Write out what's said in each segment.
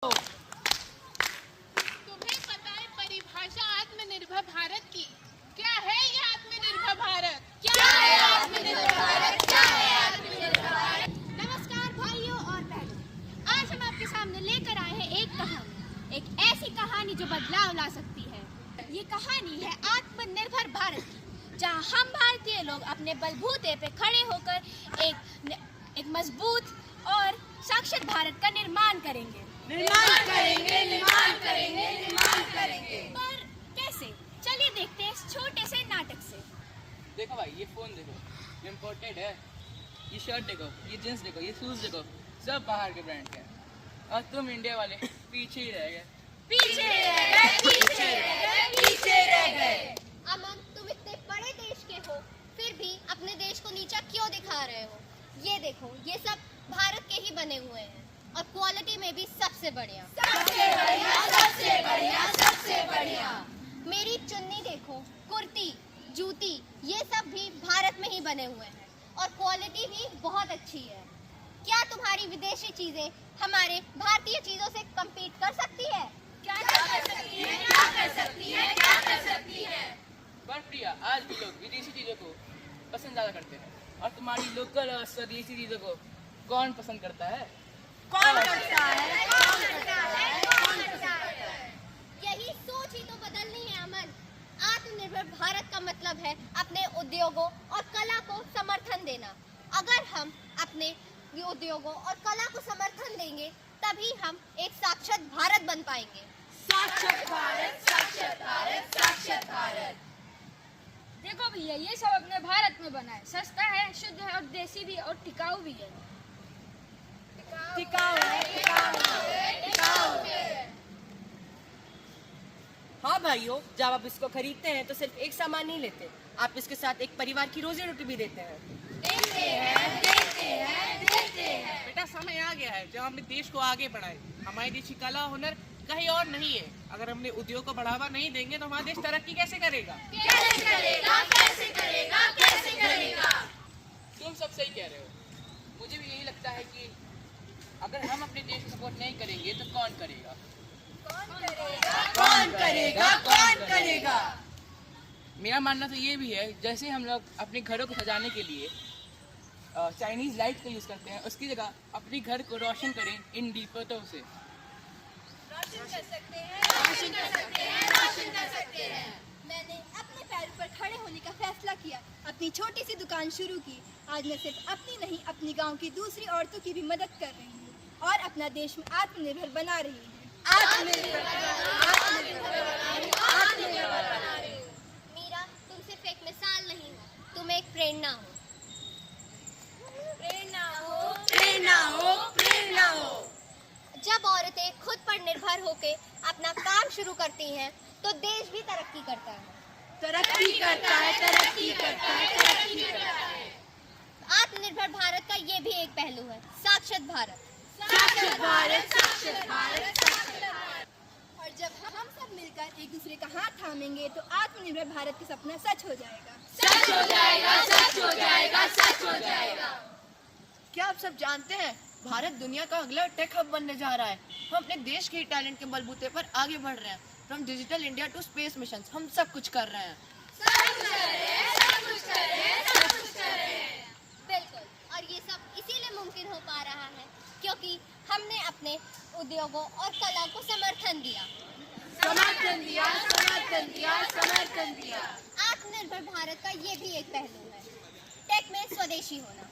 तुम्हें पता है परिभाषा आत्मनिर्भर भारत की? क्या है ये आत्मनिर्भर भारत? क्या है आत्मनिर्भर भारत? क्या है आत्मनिर्भर भारत? नमस्कार भाइयों और बहनों, आज हम आपके सामने लेकर आए हैं एक कहानी, एक ऐसी कहानी जो बदलाव ला सकती है। ये कहानी है आत्मनिर्भर भारत की, जहां हम भारतीय लोग अपने बलबूते पे खड़े होकर एक मजबूत और साक्षर भारत का निर्माण करेंगे। पर कैसे? चलिए देखते हैं इस छोटे से नाटक से। देखो भाई, ये फोन देखो, ये इम्पोर्टेड है। ये शर्ट देखो, ये जींस देखो, ये शूज देखो, सब बाहर के ब्रांड के हैं। और तुम इंडिया वाले पीछे ही रह गए। अमन, तुम इतने बड़े देश के हो, फिर भी अपने देश को नीचा क्यों दिखा रहे हो? ये देखो, ये सब भारत के ही बने हुए हैं और क्वालिटी में भी सबसे बढ़िया। मेरी चुन्नी देखो, कुर्ती, जूती, ये सब भी भारत में ही बने हुए हैं और क्वालिटी भी बहुत अच्छी है। क्या तुम्हारी विदेशी चीजें हमारे भारतीय चीजों से compete कर सकती है? क्या कर सकती है? पर प्रिया, आज भी लोग विदेशी चीजों को पसंद ज्यादा करते हैं, और तुम्हारी लोकल और स्वदेशी चीजों को कौन पसंद करता है? यही सोच ही तो बदलनी है अमन। आत्मनिर्भर भारत का मतलब है अपने उद्योगों और कला को समर्थन देना। अगर हम अपने उद्योगों और कला को समर्थन देंगे, तभी हम एक साक्षर भारत बन पाएंगे। साक्षर भारत। देखो भैया, ये सब अपने भारत में बना है, सस्ता है, शुद्ध है और देसी भी और टिकाऊ भी है। हाँ भाइयों, जब आप इसको खरीदते हैं तो सिर्फ एक सामान नहीं लेते, आप इसके साथ एक परिवार की रोजी रोटी भी देते हैं। बेटा, समय आ गया है जब हमने देश को आगे बढ़ाए। हमारे देश की कला हुनर कहीं और नहीं है। अगर हमने उद्योग को बढ़ावा नहीं देंगे तो हमारा देश तरक्की कैसे करेगा? तुम सब सही कह रहे हो। मुझे भी यही लगता है कि अगर हम अपने देश को सपोर्ट नहीं करेंगे तो कौन करेगा? मेरा मानना तो ये भी है, जैसे हम लोग अपने घरों को सजाने के लिए चाइनीज लाइट का यूज करते हैं, उसकी जगह अपने घर को रोशन करें इन दीपकों से। मैंने अपने पैरों पर खड़े होने का फैसला किया, अपनी छोटी सी दुकान शुरू की। आज मैं सिर्फ अपनी नहीं, अपनी गांव की दूसरी औरतों की भी मदद कर रही हूँ और अपना देश में आत्मनिर्भर बना रही हूँ। मीरा, तुम सिर्फ एक मिसाल नहीं हो, तुम एक प्रेरणा हो। जब औरतें खुद पर निर्भर होकर अपना काम शुरू करती हैं, तो देश भी तरक्की करता है। आत्मनिर्भर भारत का ये भी एक पहलू है, साक्षर भारत। और जब हम सब मिलकर एक दूसरे का हाथ थामेंगे, तो आत्मनिर्भर भारत का सपना सच हो जाएगा। क्या आप सब जानते हैं, भारत दुनिया का अगला टेक हब बनने जा रहा है। हम अपने देश के टैलेंट के बलबूते पर आगे बढ़ रहे हैं। From digital India to space mission, हम सब कुछ कर रहे हैं। बिल्कुल, और ये सब इसीलिए मुमकिन हो पा रहा है क्योंकि हमने अपने उद्योगों और कला को समर्थन दिया। आत्मनिर्भर भारत का ये भी एक पहलू है, टेक में स्वदेशी होना।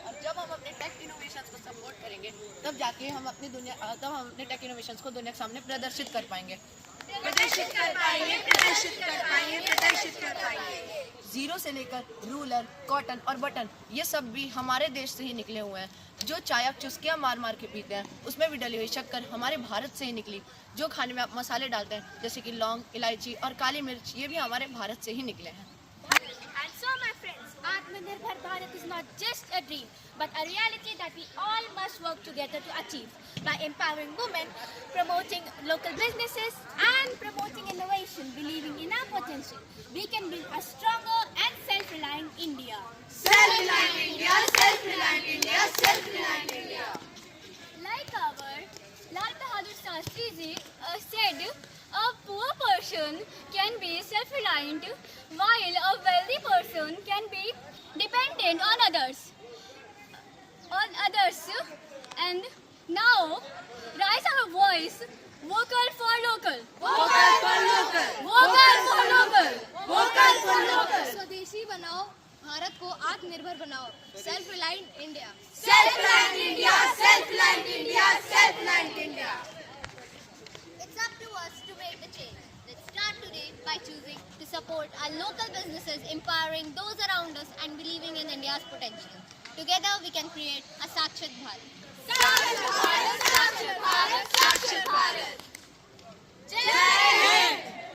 और जब हम अपने टेक इनोवेशंस को सपोर्ट करेंगे, तब जाके हम अपने टेक इनोवेशंस को दुनिया के सामने प्रदर्शित कर पाएंगे। जीरो से लेकर रूलर, कॉटन और बटन, ये सब भी हमारे देश से ही निकले हुए हैं। जो चाय आप चुस्कियाँ मार मार के पीते हैं, उसमें भी डली हुई शक्कर हमारे भारत से ही निकली। जो खाने में आप मसाले डालते हैं, जैसे कि लौंग, इलायची और काली मिर्च, ये भी हमारे भारत से ही निकले हैं। And so my friends, Atmanirbhar Bharat is not just a dream, but a reality that we all must work together to achieve. By empowering women, promoting local businesses, and promoting innovation, believing in our potential, we can build a stronger and self self-reliant India. Self-reliant India, self-reliant India, self-reliant India. Like our Lal Bahadur Shastri ji said, a poor person can be self-reliant while a wealthy person can be dependent on others. And now rise our voice, vocal for local. Vocal for local. Vocal for local. Vocal for local. स्वदेशी बनाओ, भारत को आत्मनिर्भर बनाओ. Self-reliant India. Self-reliant India, self-reliant India, self-reliant India. It's up to us to make the change. Let's start today by choosing to support our local businesses, empowering those around us and believing in India's potential. Together we can create a Sakshit Bharat. Sakshit Bharat, Sakshit Bharat, Sakshit Bharat. Jai Hind!